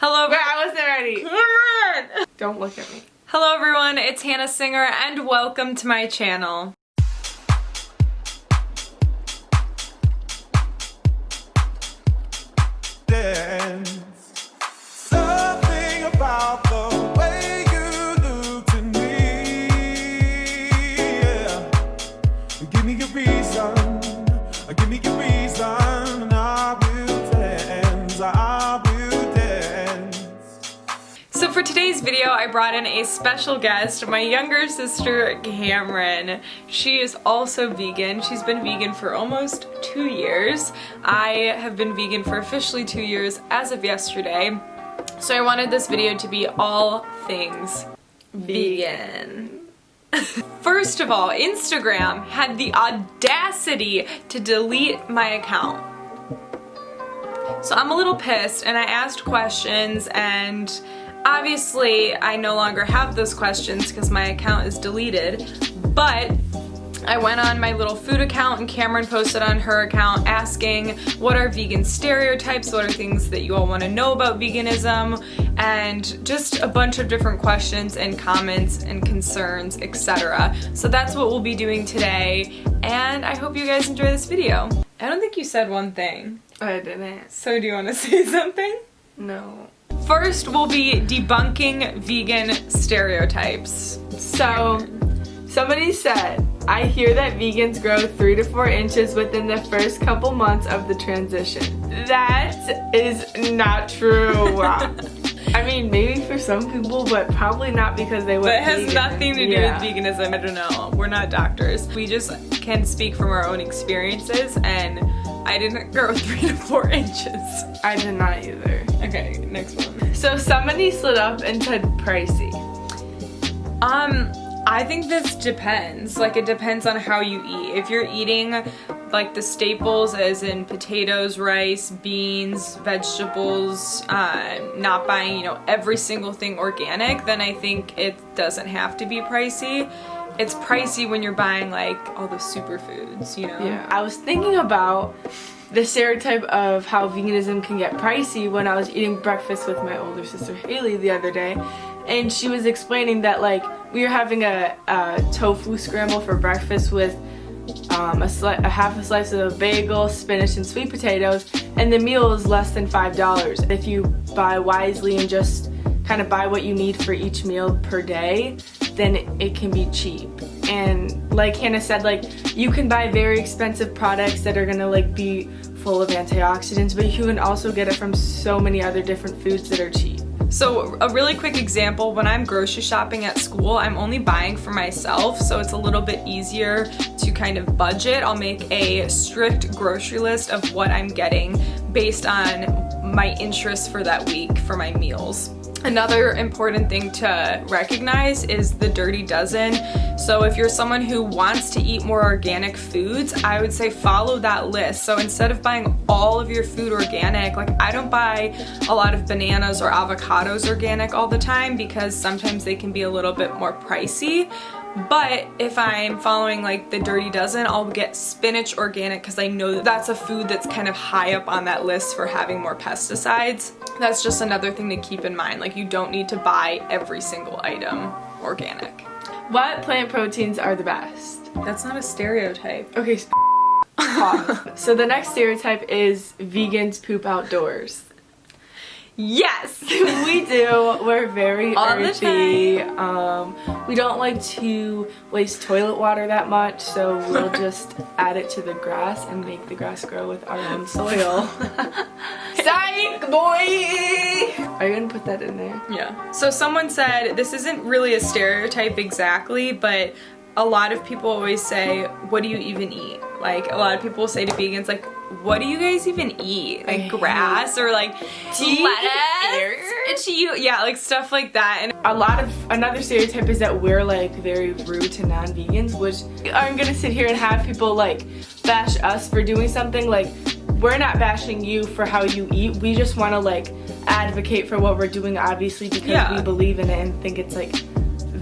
Hello. Wait, I wasn't ready. Come on. Don't look at me. Hello everyone, it's Hannah Singer and welcome to my channel. Something about the way you look to me, yeah. Give me a reason, give me a reason, and I will dance, I will dance. So for today's video, I brought in a special guest, my younger sister, Cameron. She is also vegan. She's been vegan for almost 2 years. I have been vegan for officially 2 years as of yesterday. So I wanted this video to be all things vegan. First of all, Instagram had the audacity to delete my account. So I'm a little pissed and I asked questions, and obviously I no longer have those questions because my account is deleted, but I went on my little food account and Cameron posted on her account asking what are vegan stereotypes, what are things that you all want to know about veganism, and just a bunch of different questions and comments and concerns, etc. So that's what we'll be doing today, and I hope you guys enjoy this video. I don't think you said one thing. I didn't. So do you want to say something? No. First, we'll be debunking vegan stereotypes. So, somebody said, I hear that vegans grow 3 to 4 inches within the first couple months of the transition. That is not true. I mean, maybe for some people, but probably not because they went But it has vegan. nothing to do with veganism. I don't know. We're not doctors. We just can speak from our own experiences, and I didn't grow 3 to 4 inches. I did not either. Okay, next one. So somebody slid up and said pricey. I think this depends. Like, it depends on how you eat. If you're eating like the staples, as in potatoes, rice, beans, vegetables, not buying, you know, every single thing organic, then I think it doesn't have to be pricey. It's pricey when you're buying like all the superfoods, you know? Yeah. I was thinking about the stereotype of how veganism can get pricey when I was eating breakfast with my older sister Haley the other day, and she was explaining that like we were having a tofu scramble for breakfast with a half a slice of a bagel, spinach, and sweet potatoes, and the meal is less than $5. If you buy wisely and just kind of buy what you need for each meal per day, then it can be cheap. And like Hannah said, like you can buy very expensive products that are gonna like be full of antioxidants, but you can also get it from so many other different foods that are cheap. So a really quick example, when I'm grocery shopping at school, I'm only buying for myself, so it's a little bit easier to kind of budget. I'll make a strict grocery list of what I'm getting based on my interests for that week for my meals. Another important thing to recognize is the dirty dozen. So if you're someone who wants to eat more organic foods, I would say follow that list. So instead of buying all of your food organic, like I don't buy a lot of bananas or avocados organic all the time because sometimes they can be a little bit more pricey. But if I'm following like the dirty dozen, I'll get spinach organic because I know that that's a food that's kind of high up on that list for having more pesticides. That's just another thing to keep in mind. Like you don't need to buy every single item organic. What plant proteins are the best? That's not a stereotype. Okay, pause. So the next stereotype is vegans poop outdoors. Yes! We do. We're very All the earthy. We don't like to waste toilet water that much, so we'll just add it to the grass and make the grass grow with our own soil. Psych, boy! Are you gonna put that in there? Yeah. So someone said, this isn't really a stereotype exactly, but a lot of people always say, what do you even eat? Like, a lot of people say to vegans, like, what do you guys even eat? Like grass or like lettuce? Yeah, like stuff like that. And another stereotype is that we're like very rude to non-vegans, which I'm gonna sit here and have people like bash us for doing something. Like, we're not bashing you for how you eat. We just want to like advocate for what we're doing, obviously, because we believe in it and think it's like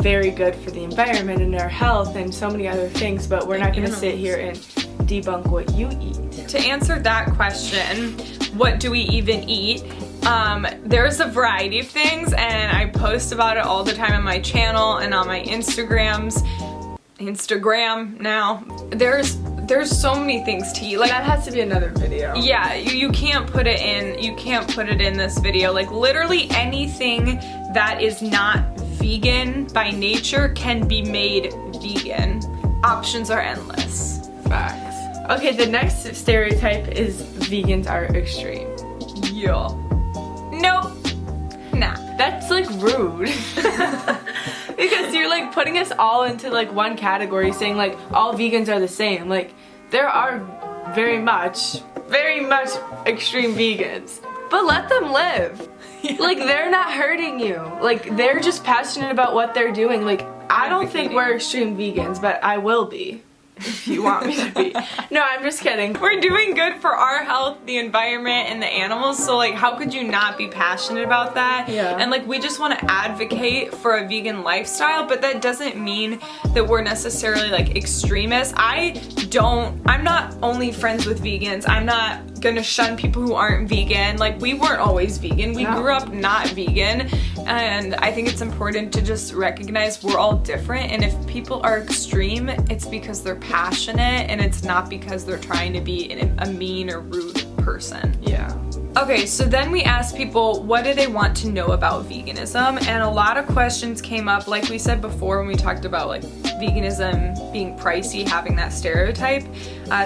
very good for the environment and our health and so many other things, but we're not gonna sit here and debunk what you eat. To answer that question, what do we even eat? There's a variety of things, and I post about it all the time on my channel and on my Instagram now. There's so many things to eat. Like, that has to be another video. yeah, you can't put it in this video. Like, literally anything that is not vegan by nature can be made vegan. Options are endless. Facts. Okay, the next stereotype is vegans are extreme. Yeah. Nope. Nah. That's like rude. Because you're like putting us all into like one category, saying like all vegans are the same. Like, there are very much extreme vegans. But let them live. Yeah. Like, they're not hurting you. Like, they're just passionate about what they're doing. Like, I don't think we're extreme vegans, but I will be. If you want me to be. No, I'm just kidding. We're doing good for our health, the environment, and the animals, so like how could you not be passionate about that? Yeah. And like we just want to advocate for a vegan lifestyle, but that doesn't mean that we're necessarily like extremists. I'm not only friends with vegans. I'm not gonna shun people who aren't vegan. Like, we weren't always vegan. We grew up not vegan, and I think it's important to just recognize we're all different, and if people are extreme, it's because they're passionate, and it's not because they're trying to be a mean or rude person. Yeah. Okay, so then we asked people what do they want to know about veganism, and a lot of questions came up, like we said before when we talked about like veganism being pricey, having that stereotype.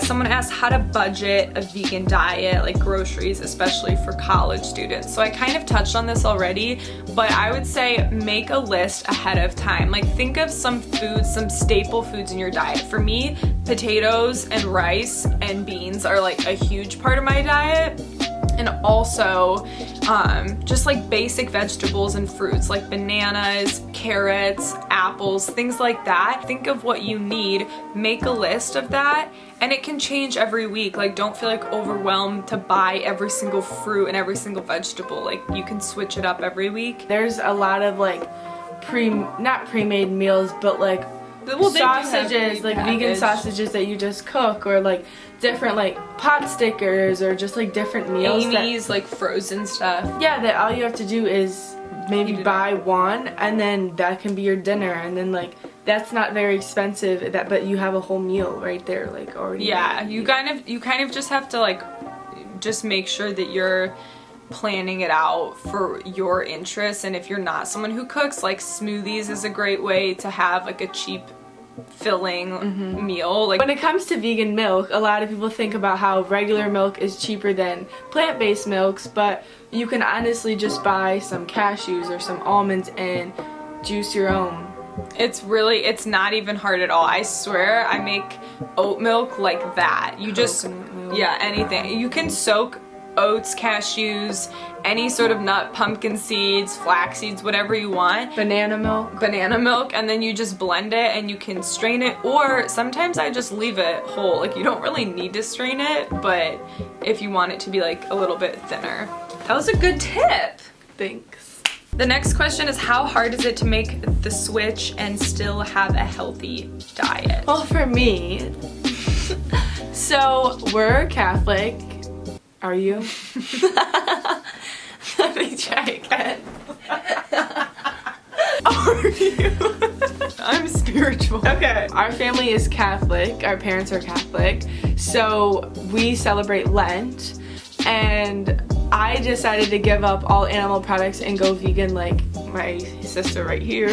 Someone asked how to budget a vegan diet, like groceries, especially for college students. So I kind of touched on this already, but I would say make a list ahead of time. Like, think of some foods, some staple foods in your diet. For me, potatoes and rice and beans are like a huge part of my diet. And also just like basic vegetables and fruits like bananas, carrots, apples, things like that. Think of what you need, make a list of that, and it can change every week. Like, don't feel like overwhelmed to buy every single fruit and every single vegetable. Like, you can switch it up every week. There's a lot of like not pre-made meals, but like sausages, like vegan sausages that you just cook, or like different like pot stickers, or just like different meals. Amy's, like frozen stuff. Yeah, that all you have to do is maybe buy one, and then that can be your dinner, and then like that's not very expensive, but you have a whole meal right there, like already. Yeah, made. you kind of just have to like just make sure that you're planning it out for your interests. And if you're not someone who cooks, like smoothies is a great way to have like a cheap filling meal. Like, when it comes to vegan milk, a lot of people think about how regular milk is cheaper than plant-based milks, but you can honestly just buy some cashews or some almonds and juice your own. it's not even hard at all. I swear, I make oat milk like that. You just, Coconut milk. yeah, anything. You can soak oats, cashews, any sort of nut, pumpkin seeds, flax seeds, whatever you want. Banana milk, And then you just blend it and you can strain it, or sometimes I just leave it whole. Like, you don't really need to strain it, but if you want it to be like a little bit thinner. That was a good tip. Thanks. The next question is, how hard is it to make the switch and still have a healthy diet? Well, for me, so we're Catholic. Are you? Let me try again. Are you? I'm spiritual. Okay. Our family is Catholic. Our parents are Catholic. So we celebrate Lent. And I decided to give up all animal products and go vegan, like my sister right here.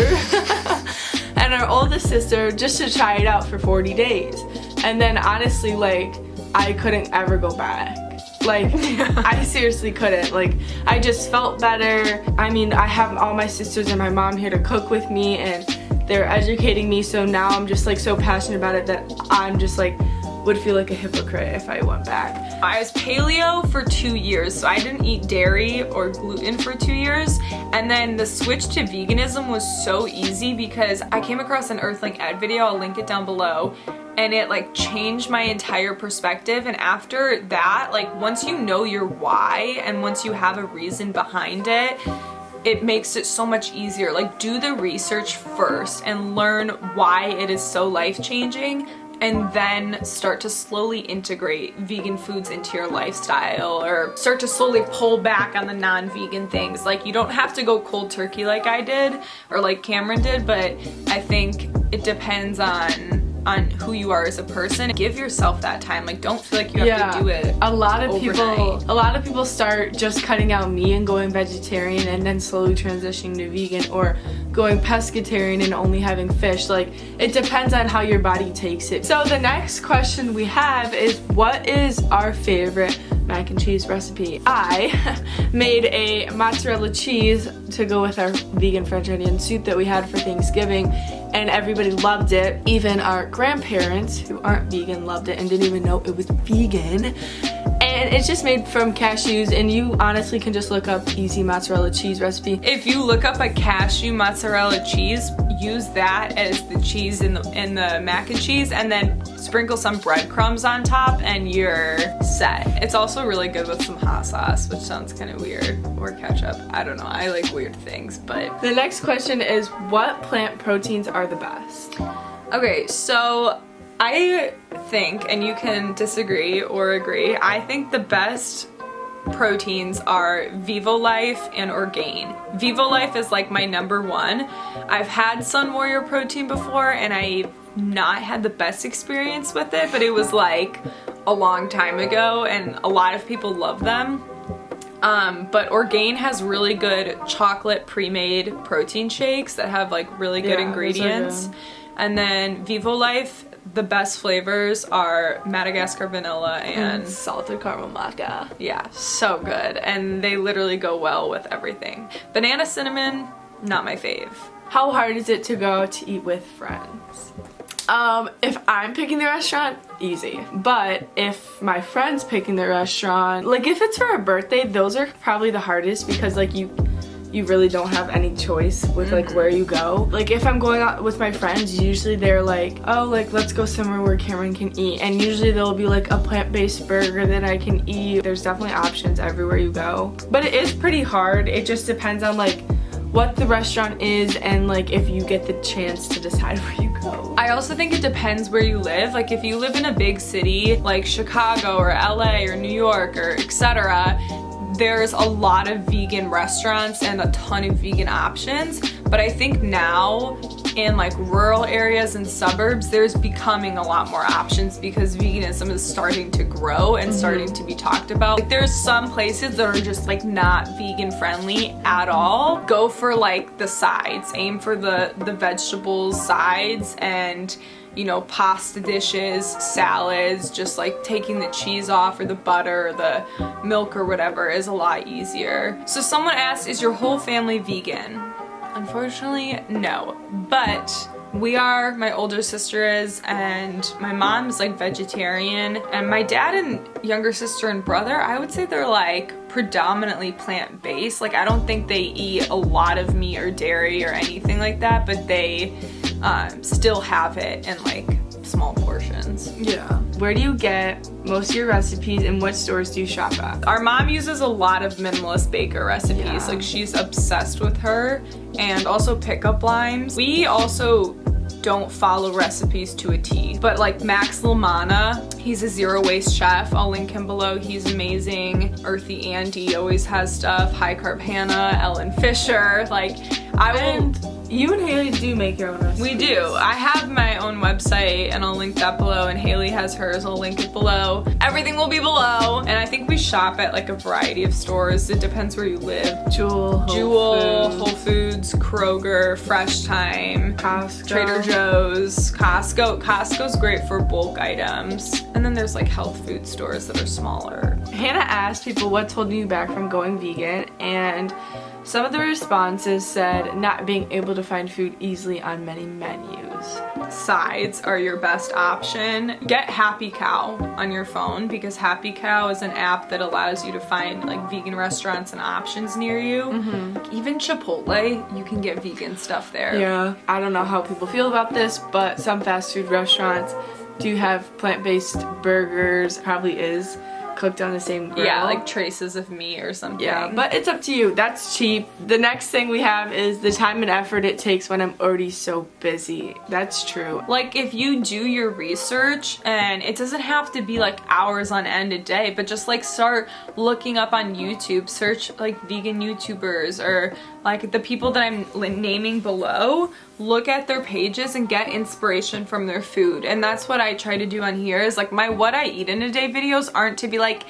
And our oldest sister, just to try it out for 40 days. And then honestly, like, I couldn't ever go back. Like, I seriously couldn't. Like, I just felt better. I mean, I have all my sisters and my mom here to cook with me, and they're educating me, so now I'm just like so passionate about it that I'm just like would feel like a hypocrite if I went back. I was paleo for 2 years, so I didn't eat dairy or gluten for 2 years, and then the switch to veganism was so easy because I came across an Earthlink Ed video, I'll link it down below, and it like changed my entire perspective. And after that, like, once you know your why and once you have a reason behind it, it makes it so much easier. Like, do the research first and learn why it is so life-changing, and then start to slowly integrate vegan foods into your lifestyle, or start to slowly pull back on the non-vegan things. Like, you don't have to go cold turkey like I did or like Cameron did, but I think it depends on who you are as a person. Give yourself that time. Like, don't feel like you have to do it a lot of overnight. people start just cutting out meat and going vegetarian and then slowly transitioning to vegan, or going pescatarian and only having fish. Like, it depends on how your body takes it. So the next question we have is, what is our favorite mac and cheese recipe? I made a mozzarella cheese to go with our vegan French onion soup that we had for Thanksgiving, and everybody loved it. Even our grandparents, who aren't vegan, loved it and didn't even know it was vegan. And it's just made from cashews, and you honestly can just look up easy mozzarella cheese recipe. If you look up a cashew mozzarella cheese, use that as the cheese in the mac and cheese, and then sprinkle some breadcrumbs on top and you're set. It's also really good with some hot sauce, which sounds kind of weird, or ketchup. I don't know, I like weird things. But the next question is, what plant proteins are the best? Okay, so I think, and you can disagree or agree, I think the best proteins are Vivo Life and Orgain. Vivo Life is like my number one. I've had Sun Warrior protein before and I've not had the best experience with it, but it was like a long time ago and a lot of people love them. But Orgain has really good chocolate pre-made protein shakes that have like really good ingredients. Good. And then Vivo Life, the best flavors are Madagascar vanilla and salted caramel maca. Yeah, so good. And they literally go well with everything. Banana cinnamon, not my fave. How hard is it to go to eat with friends? If I'm picking the restaurant, easy. But if my friend's picking the restaurant, like if it's for a birthday, those are probably the hardest, because like you really don't have any choice with like where you go. Like if I'm going out with my friends, usually they're like, oh, like let's go somewhere where Cameron can eat, and usually there'll be like a plant-based burger that I can eat. There's definitely options everywhere you go, but it is pretty hard. It just depends on like what the restaurant is and like if you get the chance to decide where you go. I also think it depends where you live. Like if you live in a big city like Chicago or LA or New York or etc., there's a lot of vegan restaurants and a ton of vegan options. But I think now in like rural areas and suburbs, there's becoming a lot more options because veganism is starting to grow and starting to be talked about. Like there's some places that are just like not vegan friendly at all. Go for like the sides, aim for the vegetables sides, and you know, pasta dishes, salads, just like taking the cheese off or the butter or the milk or whatever is a lot easier. So someone asked, is your whole family vegan? Unfortunately, no. But we are, my older sister is, and my mom's like vegetarian, and my dad and younger sister and brother, I would say they're like predominantly plant-based. Like I don't think they eat a lot of meat or dairy or anything like that, but they still have it in like small portions. Yeah. Where do you get most of your recipes, and what stores do you shop at? Our mom uses a lot of minimalist baker recipes. Yeah. Like she's obsessed with her, and also pickup lines. We also don't follow recipes to a T, but like Max Lamana, he's a zero waste chef. I'll link him below. He's amazing. Earthy Andy always has stuff. High Carb Hannah, Ellen Fisher. Like you and Haley do make your own recipes. We do. I have my own website and I'll link that below, and Haley has hers. I'll link it below. Everything will be below. And I think we shop at like a variety of stores. It depends where you live. Jewel, Whole Foods, Kroger, Fresh Time, Costco, Trader Joe's, Costco. Costco's great for bulk items. And then there's like health food stores that are smaller. Hannah asked people what's holding you back from going vegan, and some of the responses said not being able to find food easily on many menus. Sides are your best option. Get Happy Cow on your phone, because Happy Cow is an app that allows you to find like vegan restaurants and options near you. Even Chipotle, you can get vegan stuff there. Yeah, I don't know how people feel about this, but some fast food restaurants do have plant-based burgers. Probably is cooked on the same grill. Yeah, like traces of meat or something. Yeah, but it's up to you. That's cheap. The next thing we have is the time and effort it takes when I'm already so busy. That's true. Like, if you do your research, and it doesn't have to be like hours on end a day, but just like start looking up on YouTube, search like vegan YouTubers or like the people that I'm naming below, look at their pages and get inspiration from their food. And that's what I try to do on here, is like my what I eat in a day videos aren't to be like,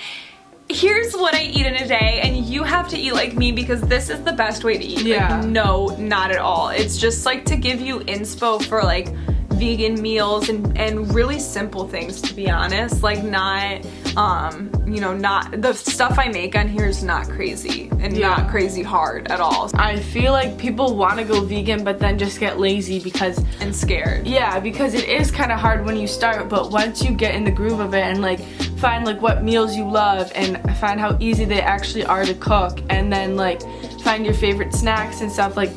here's what I eat in a day and you have to eat like me because this is the best way to eat. Yeah. Like, no, not at all. It's just like to give you inspo for like vegan meals and really simple things, to be honest. Like not, you know, not, the stuff I make on here is not crazy and not crazy hard at all. I feel like people want to go vegan but then just get lazy because And scared. yeah, because it is kind of hard when you start, but once you get in the groove of it and like find like what meals you love and find how easy they actually are to cook, and then like find your favorite snacks and stuff, like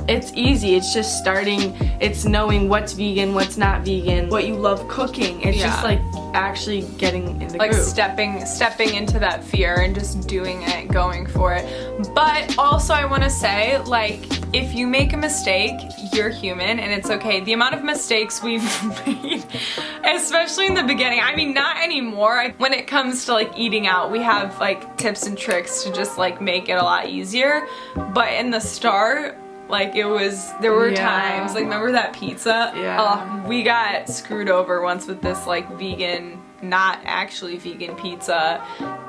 it's easy. It's just starting, it's knowing what's vegan, what's not vegan, what you love cooking. It's just like actually getting in the like groove. stepping into that fear and just doing it, going for it. But also I want to say, like, if you make a mistake, you're human and it's okay. The amount of mistakes we've made, especially in the beginning, I mean, not anymore. When it comes to like eating out, we have like tips and tricks to just like make it a lot easier. But in the start, like there were times, like remember that pizza? Yeah. We got screwed over once with this like vegan, not actually vegan pizza.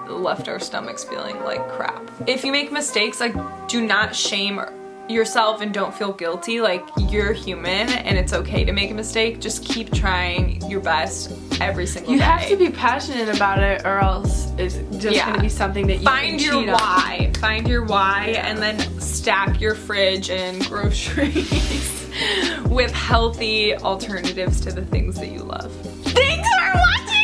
Left our stomachs feeling like crap. If you make mistakes, like do not shame yourself and don't feel guilty. Like, you're human and it's okay to make a mistake. Just keep trying your best every single day. You have to be passionate about it, or else it's just gonna be something that you find can your cheat why. on. Find your why, and then stack your fridge and groceries with healthy alternatives to the things that you love. Thanks for watching!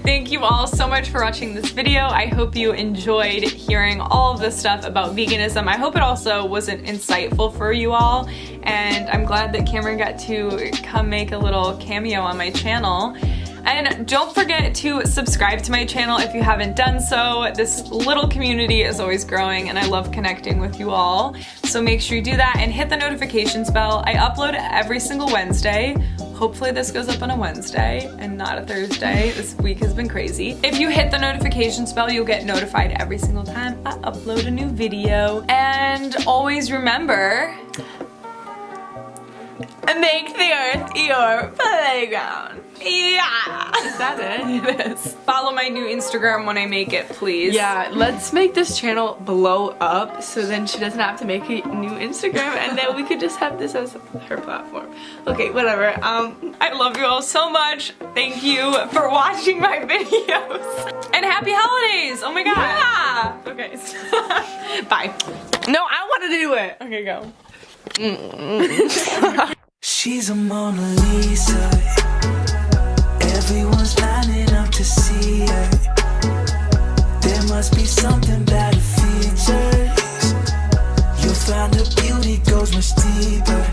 Thank you all so much for watching this video. I hope you enjoyed hearing all of this stuff about veganism. I hope it also wasn't insightful for you all, and I'm glad that Cameron got to come make a little cameo on my channel. And don't forget to subscribe to my channel if you haven't done so. This little community is always growing and I love connecting with you all. So make sure you do that and hit the notifications bell. I upload every single Wednesday. Hopefully this goes up on a Wednesday and not a Thursday. This week has been crazy. If you hit the notifications bell, you'll get notified every single time I upload a new video. And always remember, make the earth your playground. Yeah. Is that it? It is. Follow my new Instagram when I make it, please. Yeah, let's make this channel blow up so then she doesn't have to make a new Instagram and then we could just have this as her platform. Okay, whatever. I love you all so much. Thank you for watching my videos. And happy holidays. Oh my god. Yeah. Okay. Bye. No, I want to do it. Okay, go. She's a Mona Lisa. Everyone's lining up to see her. There must be something about her features. You'll find her beauty goes much deeper.